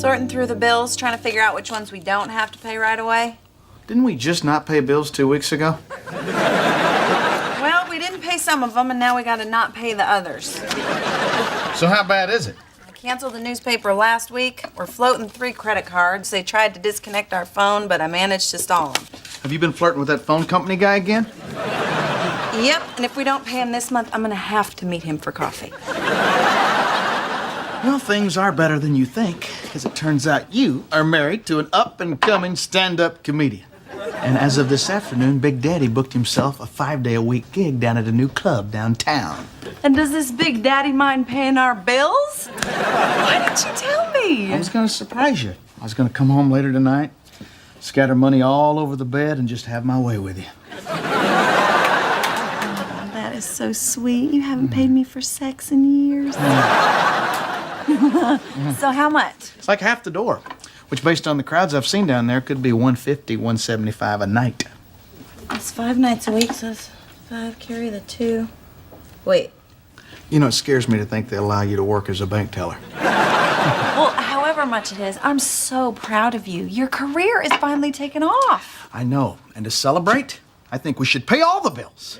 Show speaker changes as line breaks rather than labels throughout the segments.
Sorting through the bills, trying to figure out which ones we don't have to pay right away.
Didn't we just not pay bills 2 weeks ago?
Well, we didn't pay some of them, and now we gotta not pay the others.
So how bad is it?
I canceled the newspaper last week. We're floating 3 credit cards. They tried to disconnect our phone, but I managed to stall them.
Have you been flirting with that phone company guy again?
Yep, and if we don't pay him this month, I'm gonna have to meet him for coffee.
Well, things are better than you think, because it turns out you are married to an up-and-coming stand-up comedian. And as of this afternoon, Big Daddy booked himself a 5-day-a-week gig down at a new club downtown.
And does this Big Daddy mind paying our bills? Why didn't you tell me?
I was going to surprise you. I was going to come home later tonight, scatter money all over the bed, and just have my way with you.
Oh, that is so sweet. You haven't paid me for sex in years. So how much?
It's like half the door, which based on the crowds I've seen down there could be $150, $175 a night.
It's 5 nights a week, so it's 5, carry the 2. Wait.
You know, it scares me to think they allow you to work as a bank teller.
Well, however much it is, I'm so proud of you. Your career is finally taking off.
I know, and to celebrate, I think we should pay all the bills.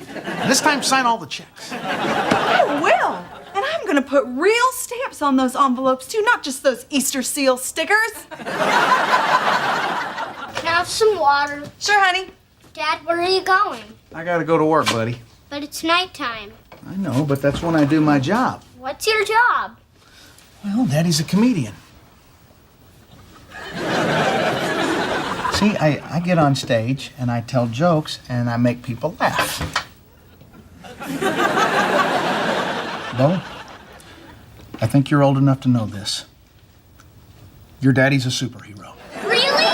And this time, sign all the checks.
I will. And I'm gonna put real stamps on those envelopes too, not just those Easter seal stickers.
Can I have some water?
Sure, honey.
Dad, where are you going?
I gotta go to work, buddy.
But it's nighttime.
I know, but that's when I do my job.
What's your job?
Well, Daddy's a comedian. See, I get on stage and I tell jokes and I make people laugh. Bo, I think you're old enough to know this. Your daddy's a superhero.
Really?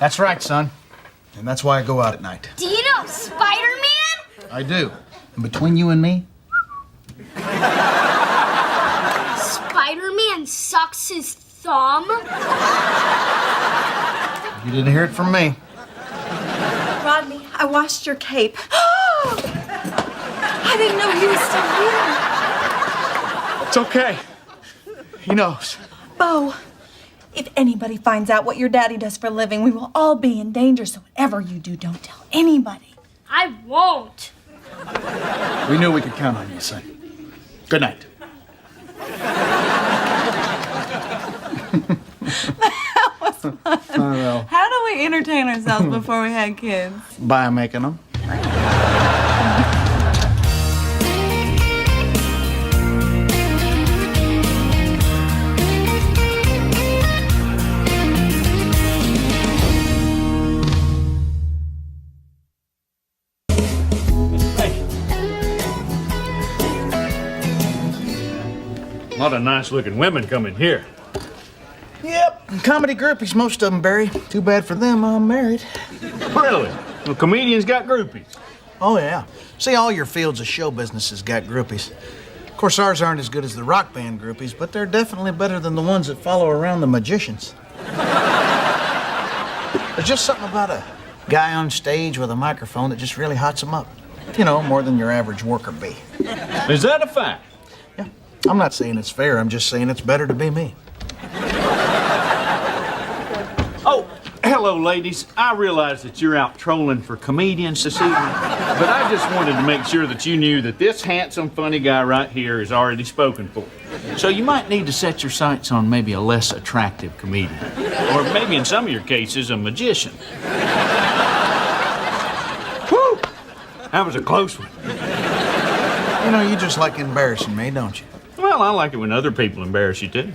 That's right, son. And that's why I go out at night.
Do you know Spider-Man?
I do. And between you and me,
Spider-Man sucks his thumb?
you didn't hear it from me.
Rodney, I washed your cape. I didn't know he was still here.
It's okay. He knows.
Bo, if anybody finds out what your daddy does for a living, we will all be in danger. So whatever you do, don't tell anybody.
I won't.
We knew we could count on you, son. Good night.
That was fun.
I know.
How do we entertain ourselves before we had kids?
By making them.
A lot of nice-looking women come in here.
Yep, comedy groupies, most of them, Barry. Too bad for them, I'm married.
Really? Well, comedians got groupies.
Oh, yeah. See, all your fields of show business has got groupies. Of course, ours aren't as good as the rock band groupies, but they're definitely better than the ones that follow around the magicians. There's just something about a guy on stage with a microphone that just really hots them up. You know, more than your average worker bee.
Is that a fact?
Yeah. I'm not saying it's fair, I'm just saying it's better to be me.
Oh, hello, ladies. I realize that you're out trolling for comedians this evening, but I just wanted to make sure that you knew that this handsome, funny guy right here is already spoken for. So you might need to set your sights on maybe a less attractive comedian, or maybe in some of your cases, a magician. Whew! That was a close one.
You know, you just like embarrassing me, don't you?
Well, I like it when other people embarrass you, too.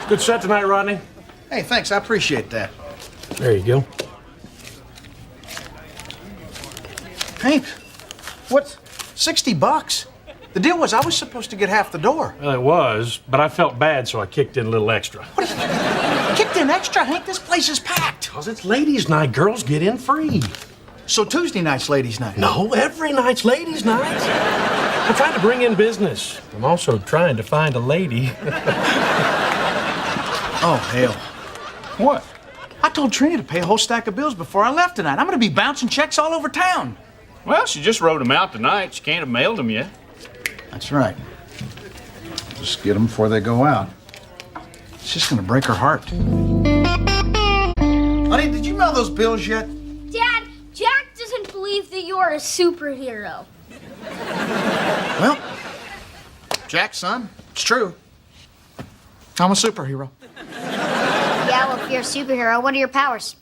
Good set tonight, Rodney.
Hey, thanks, I appreciate that.
There you go.
Hank, what's $60? The deal was I was supposed to get half the door.
Well, it was, but I felt bad, so I kicked in a little extra.
What are you kicked in extra, Hank? This place is packed.
Because it's ladies' night. Girls get in free.
So Tuesday night's ladies' night?
No, every night's ladies' night. I'm trying to bring in business. I'm also trying to find a lady.
Oh, hell.
What?
I told Trina to pay a whole stack of bills before I left tonight. I'm going to be bouncing checks all over town.
Well, she just wrote them out tonight. She can't have mailed them yet.
That's right. Just get them before they go out. It's just gonna break her heart. Honey, did you mail those bills yet?
Dad, Jack doesn't believe that you're a superhero.
Well, Jack, son, it's true. I'm a superhero.
Yeah, well, if you're a superhero, what are your powers?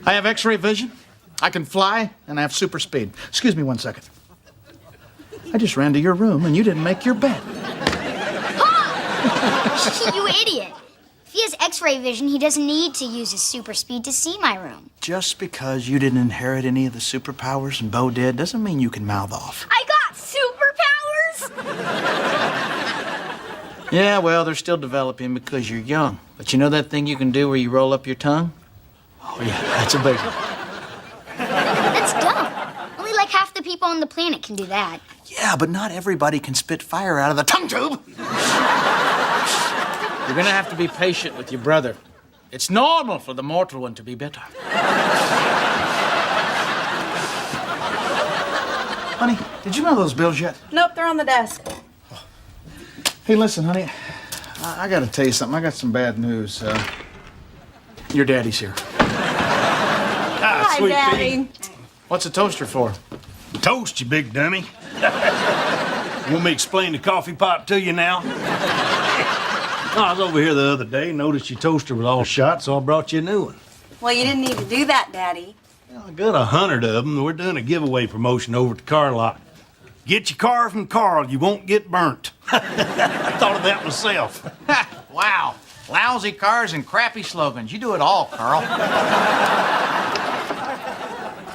I have X-ray vision, I can fly, and I have super speed. Excuse me 1 second. I just ran to your room and you didn't make your bed.
You idiot. If he has X-ray vision, he doesn't need to use his super speed to see my room.
Just because you didn't inherit any of the superpowers and Bo did doesn't mean you can mouth off.
I got superpowers?
Yeah, well, they're still developing because you're young. But you know that thing you can do where you roll up your tongue? Oh, yeah, that's a big one.
That's dumb. Only like half the people on the planet can do that.
Yeah, but not everybody can spit fire out of the tongue tube. You're gonna have to be patient with your brother. It's normal for the mortal one to be bitter. Honey, did you mail those bills yet?
Nope, they're on the desk.
Hey, listen, honey. I gotta tell you something. I got some bad news. Your daddy's here.
Hi,
Sweet
Daddy.
What's a toaster for?
Toast, you big dummy. Want me to explain the coffee pot to you now? I was over here the other day, noticed your toaster was all shot, so I brought you a new one.
Well, you didn't need to do that, Daddy.
Well, I got 100 of them. We're doing a giveaway promotion over at the car lot. Get your car from Carl, you won't get burnt. I thought of that myself.
Wow. Lousy cars and crappy slogans. You do it all, Carl.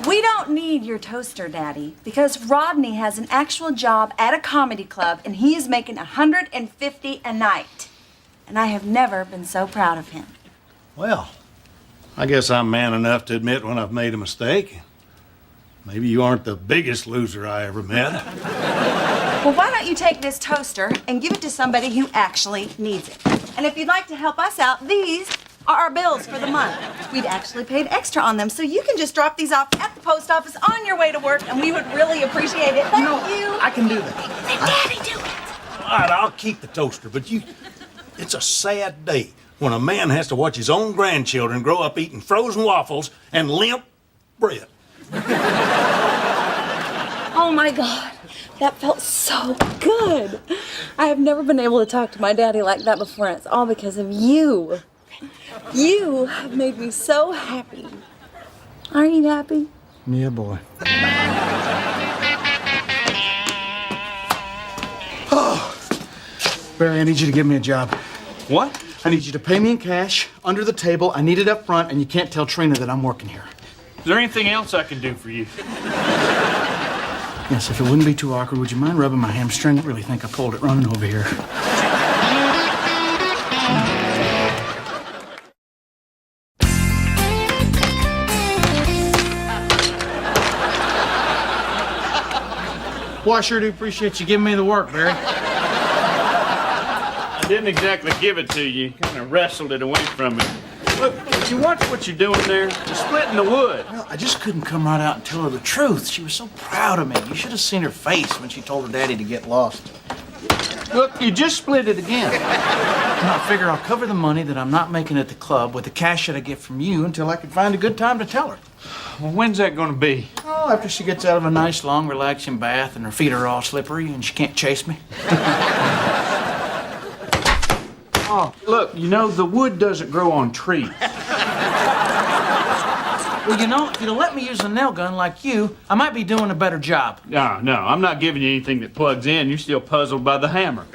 We don't need your toaster, Daddy, because Rodney has an actual job at a comedy club and he is making $150 a night. And I have never been so proud of him.
Well, I guess I'm man enough to admit when I've made a mistake. Maybe you aren't the biggest loser I ever met.
Well, why don't you take this toaster and give it to somebody who actually needs it? And if you'd like to help us out, these are our bills for the month. We'd actually paid extra on them, so you can just drop these off at the post office on your way to work, and we would really appreciate it. Thank you.
I can do that.
Let Daddy do it.
All right, I'll keep the toaster, but it's a sad day when a man has to watch his own grandchildren grow up eating frozen waffles and limp bread.
Oh my God, that felt so good. I have never been able to talk to my daddy like that before, and it's all because of you. You have made me so happy. Aren't you happy?
Yeah, boy. Oh, Barry, I need you to give me a job.
What?
I need you to pay me in cash, under the table. I need it up front, and you can't tell Trina that I'm working here.
Is there anything else I can do for you?
Yes, if it wouldn't be too awkward, would you mind rubbing my hamstring? I really think I pulled it running over here. Well, I sure do appreciate you giving me the work, Barry.
I didn't exactly give it to you. Kind of wrestled it away from me. Look, did you watch what you're doing there? You're splitting the wood.
Well, I just couldn't come right out and tell her the truth. She was so proud of me. You should have seen her face when she told her daddy to get lost.
Look, you just split it again.
Now, I figure I'll cover the money that I'm not making at the club with the cash that I get from you until I can find a good time to tell her.
Well, when's that going to be?
Oh, after she gets out of a nice, long, relaxing bath and her feet are all slippery and she can't chase me.
Oh, look, you know, the wood doesn't grow on trees.
Well, you know, if you'd have let me use a nail gun like you, I might be doing a better job.
No, I'm not giving you anything that plugs in. You're still puzzled by the hammer.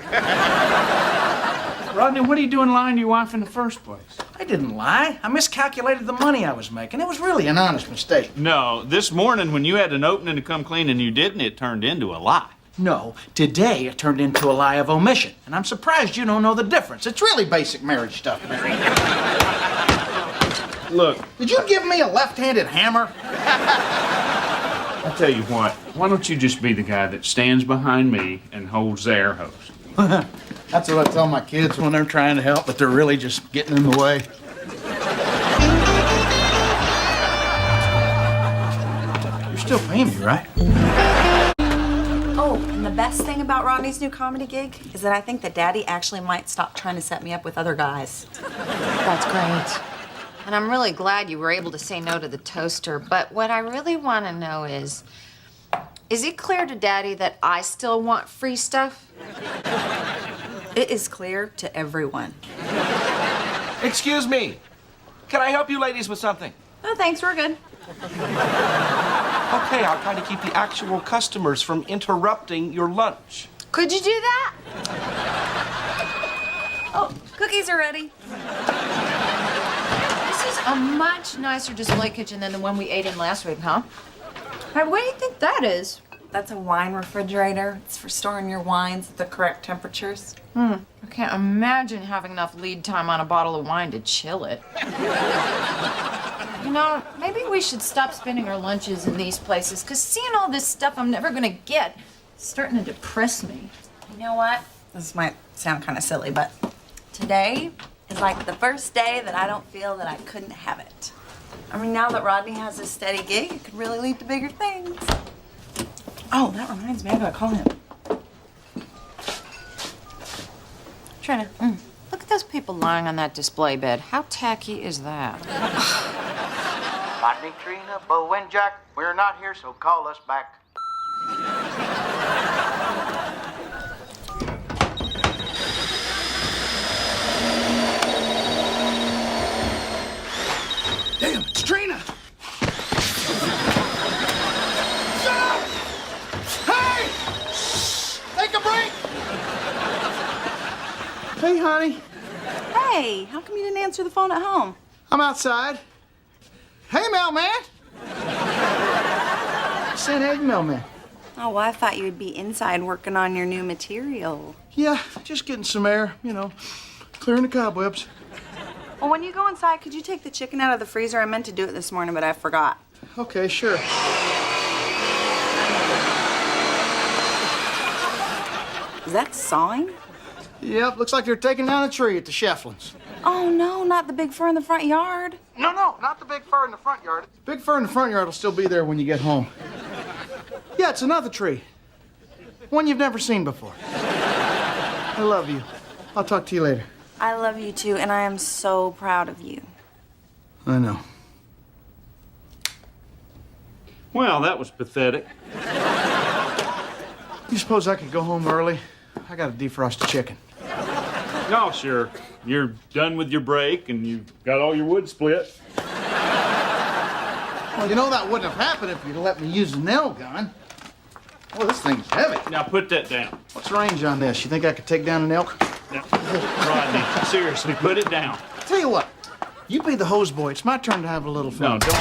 Rodney, what are you doing lying to your wife in the first place?
I didn't lie. I miscalculated the money I was making. It was really an honest mistake.
No, this morning when you had an opening to come clean and you didn't, it turned into a lie.
No, today it turned into a lie of omission. And I'm surprised you don't know the difference. It's really basic marriage stuff, Mary.
Look,
Did you give me a left-handed hammer?
I'll tell you what. Why don't you just be the guy that stands behind me and holds the air hose?
That's what I tell my kids when they're trying to help, but they're really just getting in the way. You're still paying me, right?
Oh, and the the best thing about Rodney's new comedy gig is that I think that Daddy actually might stop trying to set me up with other guys.
That's great. And I'm really glad you were able to say no to the toaster. But what I really want to know is it clear to Daddy that I still want free stuff?
It is clear to everyone.
Excuse me. Can I help you ladies with something?
No, thanks, we're good.
Okay, I'll try to keep the actual customers from interrupting your lunch.
Could you do that?
Oh, cookies are ready.
This is a much nicer display kitchen than the one we ate in last week, huh?
Hey, what do you think that is? That's a wine refrigerator. It's for storing your wines at the correct temperatures.
I can't imagine having enough lead time on a bottle of wine to chill it. You know, maybe we should stop spending our lunches in these places, because seeing all this stuff I'm never gonna get is starting to depress me.
You know what? This might sound kind of silly, but today is like the first day that I don't feel that I couldn't have it. I mean, now that Rodney has a steady gig, it could really lead to bigger things. Oh, that reminds me, I gotta call him.
Trina, look at those people lying on that display bed. How tacky is that?
Rodney, Trina, Bo, and Jack, we're not here, so call us back. Damn, it's Trina! Stop! Hey! Take a break! Hey, honey.
Hey, how come you didn't answer the phone at home?
I'm outside. Hey, mailman! Sent egg, mailman.
Oh, well, I thought you would be inside working on your new material.
Yeah, just getting some air, you know, clearing the cobwebs.
Well, when you go inside, could you take the chicken out of the freezer? I meant to do it this morning, but I forgot.
Okay, sure.
Is that sawing?
Yep, looks like they're taking down a tree at the Shefflins.
Oh, no, not the big fir in the front yard.
No, not the big fir in the front yard. Big fir in the front yard will still be there when you get home. Yeah, it's another tree. One you've never seen before. I love you. I'll talk to you later.
I love you, too, and I am so proud of you.
I know.
Well, that was pathetic.
You suppose I could go home early? I gotta defrost the chicken.
Oh, sure. You're done with your break and you got all your wood split.
Well, you know that wouldn't have happened if you'd let me use the nail gun. Oh, this thing's heavy.
Now put that down.
What's the range on this? You think I could take down an elk?
Now, Rodney, seriously, put it down.
Tell you what, you be the hose boy. It's my turn to have a little fun.
No, don't.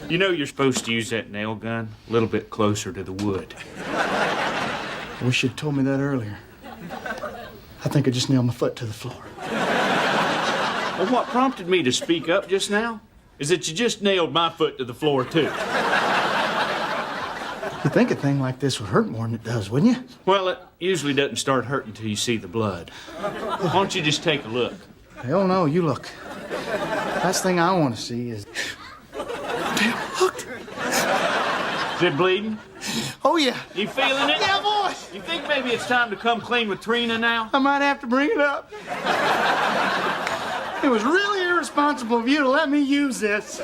You know you're supposed to use that nail gun a little bit closer to the wood.
I wish you'd told me that earlier. I think I just nailed my foot to the floor.
Well, what prompted me to speak up just now is that you just nailed my foot to the floor, too.
You'd think a thing like this would hurt more than it does, wouldn't you?
Well, it usually doesn't start hurting until you see the blood. Why don't you just take a look?
Hell no, you look. Last thing I want to see is... Damn, look.
Is it bleeding?
Oh, yeah.
You feeling it?
Yeah, boy.
You think maybe it's time to come clean with Trina now?
I might have to bring it up. It was really irresponsible of you to let me use this.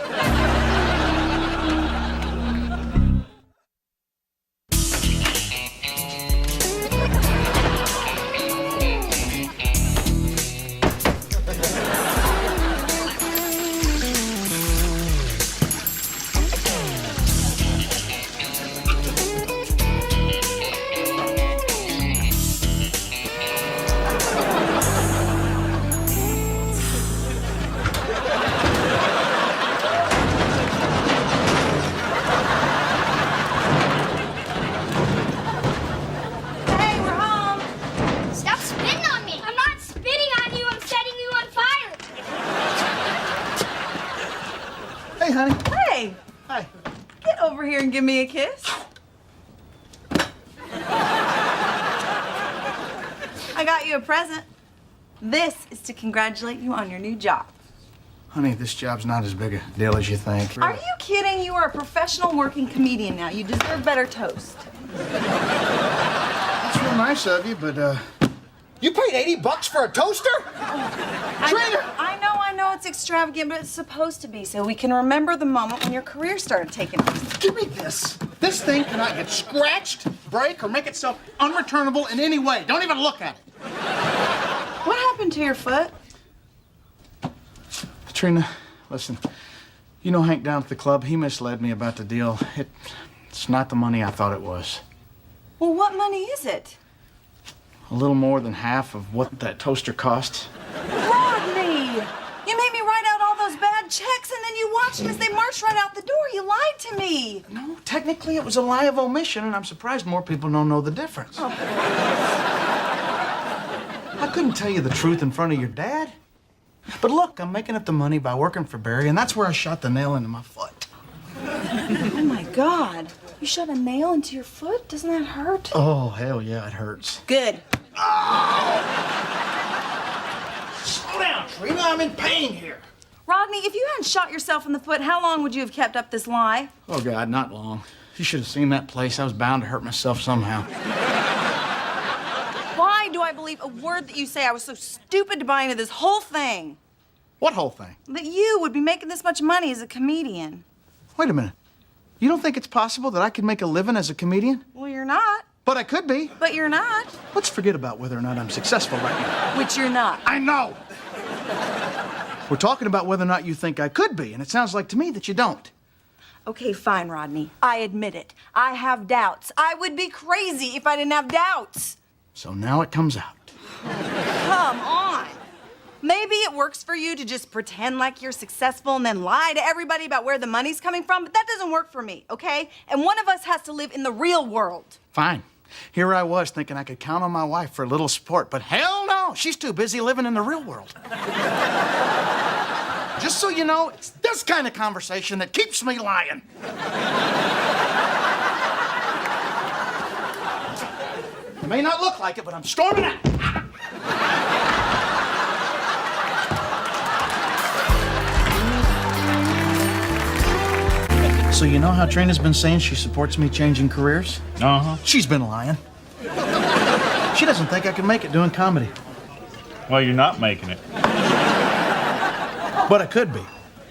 Hey, we're home.
Stop spitting on me.
I'm not spitting on you, I'm setting you on fire.
Hey, honey.
Hey,
Hi.
get over here and give me a kiss. I got you a present. This is to congratulate you on your new job.
Honey, this job's not as big a deal as you think.
Are you kidding? You are a professional working comedian now. You deserve better toast.
That's real nice of you, but, you paid $80 for a toaster? Trina!
I know it's extravagant, but it's supposed to be so we can remember the moment when your career started taking off.
Give me this. This thing cannot get scratched, break, or make itself unreturnable in any way. Don't even look at it.
What happened to your foot?
Trina, listen. You know Hank down at the club? He misled me about the deal. It's not the money I thought it was.
Well, what money is it?
A little more than half of what that toaster cost.
Rodney! You made me write out all those bad checks and then you watched them as they marched right out the door. You lied to me.
No, technically it was a lie of omission, and I'm surprised more people don't know the difference.
Oh.
I couldn't tell you the truth in front of your dad. But look, I'm making up the money by working for Barry, and that's where I shot the nail into my foot.
Oh my God. You shot a nail into your foot? Doesn't that hurt?
Oh, hell yeah, it hurts.
Good.
Oh! Slow down, Trina. I'm in pain here.
Rodney, if you hadn't shot yourself in the foot, how long would you have kept up this lie?
Oh, God, not long. You should have seen that place. I was bound to hurt myself somehow.
Why do I believe a word that you say? I was so stupid to buy into this whole thing.
What whole thing?
That you would be making this much money as a comedian.
Wait a minute. You don't think it's possible that I could make a living as a comedian?
Well, you're not.
But I could be.
But you're not.
Let's forget about whether or not I'm successful right now.
Which you're not.
I know. We're talking about whether or not you think I could be, and it sounds like to me that you don't.
Okay, fine, Rodney. I admit it. I have doubts. I would be crazy if I didn't have doubts.
So now it comes out.
Come on. Maybe it works for you to just pretend like you're successful and then lie to everybody about where the money's coming from, but that doesn't work for me, okay? And one of us has to live in the real world.
Fine. Here I was thinking I could count on my wife for a little support, but hell no, she's too busy living in the real world. Just so you know, it's this kind of conversation that keeps me lying. It may not look like it, but I'm storming out. So you know how Trina's been saying she supports me changing careers?
Uh-huh.
She's been lying. She doesn't think I can make it doing comedy.
Well, you're not making it.
But I could be.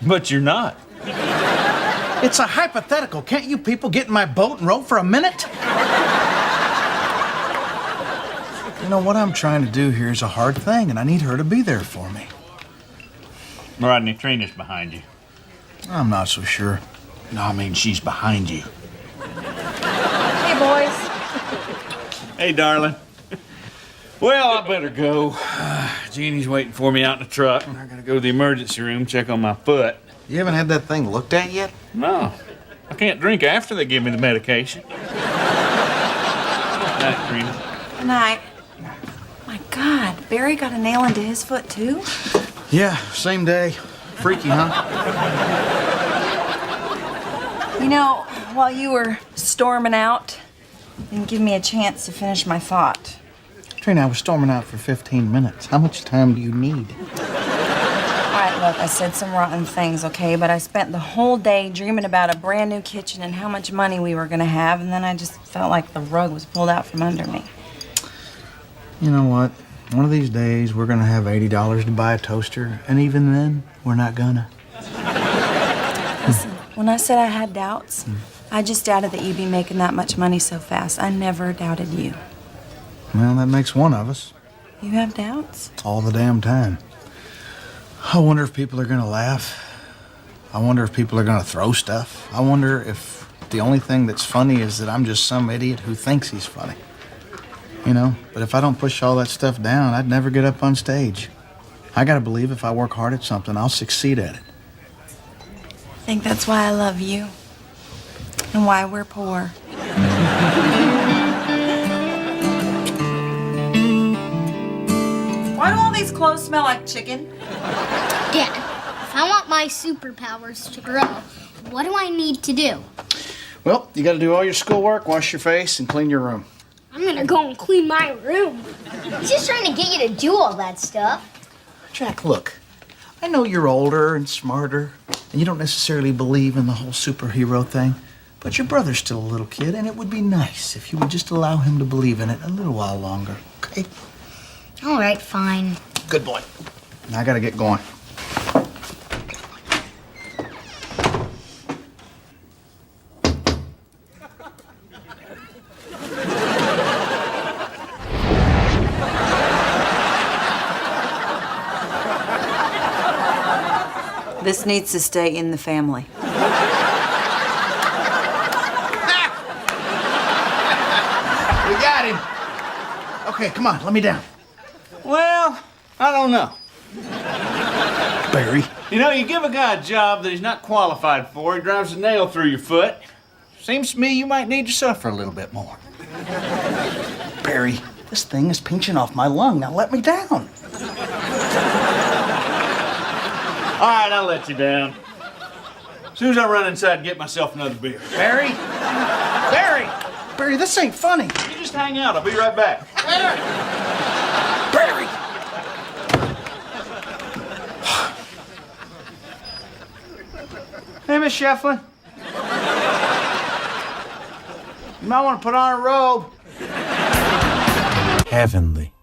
But you're not.
It's a hypothetical. Can't you people get in my boat and row for a minute? You know, what I'm trying to do here is a hard thing, and I need her to be there for me.
Rodney, Trina's behind you.
I'm not so sure.
No, I mean, she's behind you.
Hey, boys.
Hey, darling. Well, I better go. Jeannie's waiting for me out in the truck. I gotta go to the emergency room, check on my foot.
You haven't had that thing looked at yet?
No. I can't drink after they give me the medication. Night, Trina.
Good night. My God, Barry got a nail into his foot, too?
Yeah, same day. Freaky, huh?
You know, while you were storming out, you didn't give me a chance to finish my thought.
Trina, I was storming out for 15 minutes. How much time do you need?
All right, look, I said some rotten things, okay? But I spent the whole day dreaming about a brand new kitchen and how much money we were gonna have, and then I just felt like the rug was pulled out from under me.
You know what? One of these days, we're gonna have $80 to buy a toaster, and even then, we're not gonna.
Listen, when I said I had doubts, I just doubted that you'd be making that much money so fast. I never doubted you.
Well, that makes one of us.
You have doubts?
All the damn time. I wonder if people are gonna laugh. I wonder if people are gonna throw stuff. I wonder if the only thing that's funny is that I'm just some idiot who thinks he's funny. You know, but if I don't push all that stuff down, I'd never get up on stage. I gotta believe if I work hard at something, I'll succeed at it.
I think that's why I love you. And why we're poor. Why do all these clothes smell like chicken?
Dad, if I want my superpowers to grow, what do I need to do?
Well, you gotta do all your schoolwork, wash your face, and clean your room.
I'm gonna go and clean my room. He's just trying to get you to do all that stuff.
Jack, look. I know you're older and smarter, and you don't necessarily believe in the whole superhero thing, but your brother's still a little kid, and it would be nice if you would just allow him to believe in it a little while longer, okay?
All right, fine.
Good boy. Now I gotta get going.
This needs to stay in the family.
We got him. Okay, come on, let me down.
Well, I don't know.
Barry.
You know, you give a guy a job that he's not qualified for, he drives a nail through your foot. Seems to me you might need to suffer a little bit more.
Barry, this thing is pinching off my lung. Now let me down.
All right, I'll let you down. As soon as I run inside and get myself another beer.
Barry? Barry! Barry, this ain't funny.
You just hang out. I'll be right back.
Barry!
Hey, Miss Shefflin. You might want to put on a robe.
Heavenly.